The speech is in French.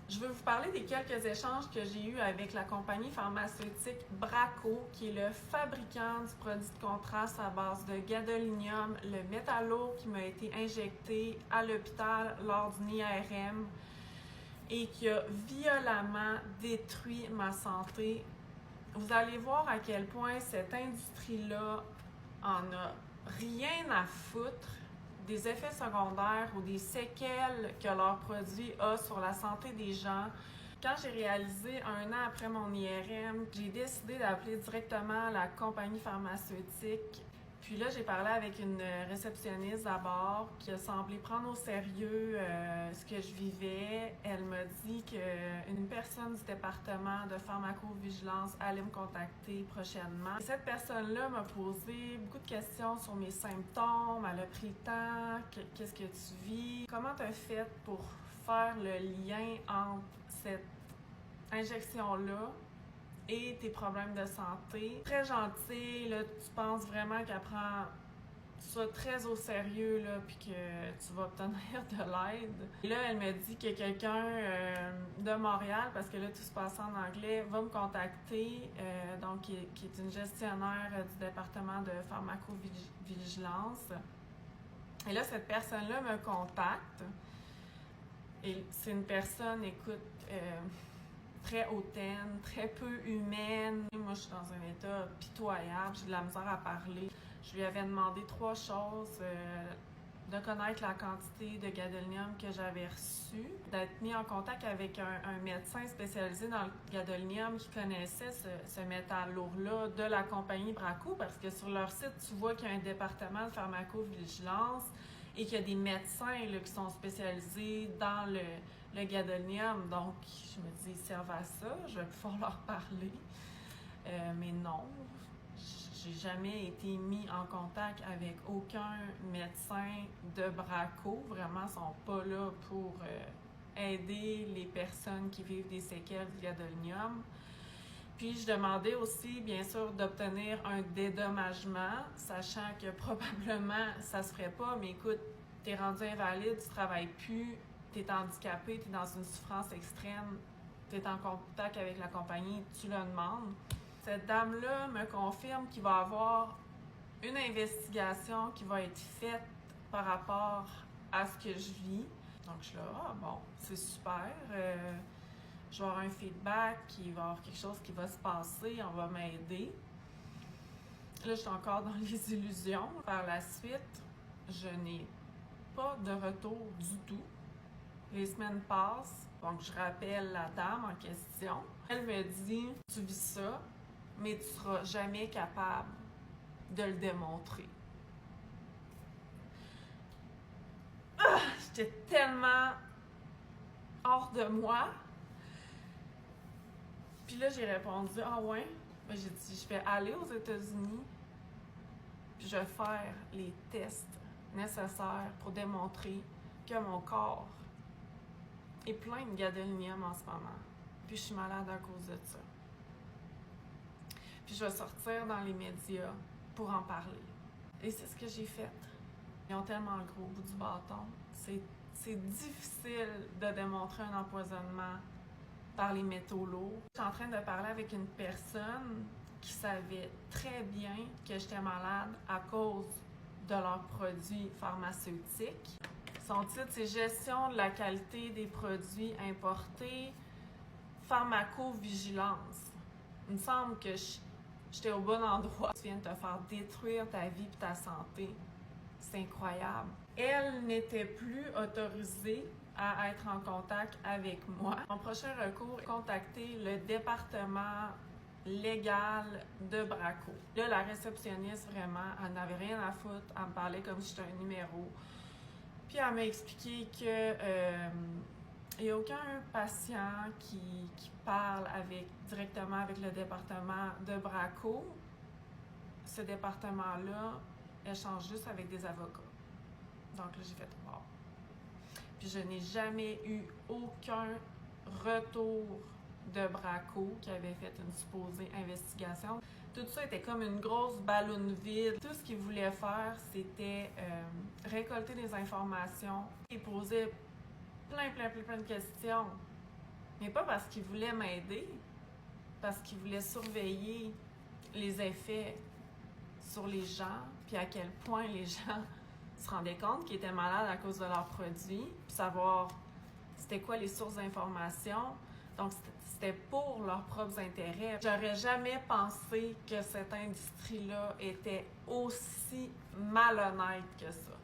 Je veux vous parler des quelques échanges que j'ai eus avec la compagnie pharmaceutique Bracco, qui est le fabricant du produit de contraste à base de gadolinium, le métallo qui m'a été injecté à l'hôpital lors d'une IRM et qui a violemment détruit ma santé. Vous allez voir à quel point cette industrie-là en a rien à foutre des effets secondaires ou des séquelles que leur produit a sur la santé des gens. Quand j'ai réalisé 1 an après mon IRM, j'ai décidé d'appeler directement la compagnie pharmaceutique. Puis là, j'ai parlé avec une réceptionniste à bord qui a semblé prendre au sérieux ce que je vivais. Elle m'a dit qu'une personne du département de pharmacovigilance allait me contacter prochainement. Et cette personne-là m'a posé beaucoup de questions sur mes symptômes. Elle a pris le temps. Qu'est-ce que tu vis? Comment tu as fait pour faire le lien entre cette injection-là et tes problèmes de santé? Très gentil, là, tu penses vraiment qu'elle prend ça très au sérieux, là, puis que tu vas obtenir de l'aide. Et là, elle me dit que quelqu'un de Montréal, parce que là, tout se passe en anglais, va me contacter, donc qui est une gestionnaire du département de pharmacovigilance. Et là, cette personne-là me contacte. Et c'est une personne, écoute, très hautaine, très peu humaine. Moi, je suis dans un état pitoyable, j'ai de la misère à parler. Je lui avais demandé 3 choses. De connaître la quantité de gadolinium que j'avais reçu, d'être mis en contact avec un médecin spécialisé dans le gadolinium qui connaissait ce métal lourd-là de la compagnie Bracco, parce que sur leur site, tu vois qu'il y a un département de pharmacovigilance et qu'il y a des médecins là, qui sont spécialisés dans le gadolinium. Donc, je me dis, ils servent à ça, je vais pouvoir leur parler. Mais non, j'ai jamais été mis en contact avec aucun médecin de Bracco. Vraiment, ils sont pas là pour aider les personnes qui vivent des séquelles du gadolinium. Puis, je demandais aussi, bien sûr, d'obtenir un dédommagement, sachant que probablement, ça se ferait pas. Mais écoute, t'es rendu invalide, tu travailles plus, t'es handicapé, t'es dans une souffrance extrême, t'es en contact avec la compagnie, tu le demandes. Cette dame-là me confirme qu'il va y avoir une investigation qui va être faite par rapport à ce que je vis. Donc, je suis là, ah bon, c'est super. Je vais avoir un feedback, il va y avoir quelque chose qui va se passer, on va m'aider. Là, je suis encore dans les illusions. Par la suite, je n'ai pas de retour du tout. Les semaines passent, donc je rappelle la dame en question. Elle me dit, tu vis ça, mais tu seras jamais capable de le démontrer. Ah, j'étais tellement hors de moi. Puis là, j'ai répondu, ah ouais? Ben, j'ai dit, je vais aller aux États-Unis, puis je vais faire les tests nécessaires pour démontrer que mon corps est plein de gadolinium en ce moment. Puis je suis malade à cause de ça. Puis je vais sortir dans les médias pour en parler. Et c'est ce que j'ai fait. Ils ont tellement le gros bout du bâton. C'est difficile de démontrer un empoisonnement par les métaux lourds. Je suis en train de parler avec une personne qui savait très bien que j'étais malade à cause de leurs produits pharmaceutiques. Son titre, c'est Gestion de la qualité des produits importés, pharmacovigilance. Il me semble que j'étais au bon endroit. Tu viens de te faire détruire ta vie et ta santé. C'est incroyable. Elle n'était plus autorisée à être en contact avec moi. Mon prochain recours est contacter le département légal de Bracco. Là, la réceptionniste, vraiment, elle n'avait rien à foutre. Elle me parlait comme si j'étais un numéro. Puis elle m'a expliqué que il n'y a aucun patient qui parle directement avec le département de Bracco. Ce département-là échange juste avec des avocats. Donc là, j'ai fait wow. Puis je n'ai jamais eu aucun retour de Bracco qui avait fait une supposée investigation. Tout ça était comme une grosse ballonne vide. Tout ce qu'ils voulaient faire, c'était récolter des informations et poser plein de questions. Mais pas parce qu'ils voulaient m'aider, parce qu'ils voulaient surveiller les effets sur les gens, puis à quel point les gens se rendaient compte qu'ils étaient malades à cause de leurs produits, puis savoir c'était quoi les sources d'information. Donc, c'était pour leurs propres intérêts. J'aurais jamais pensé que cette industrie-là était aussi malhonnête que ça.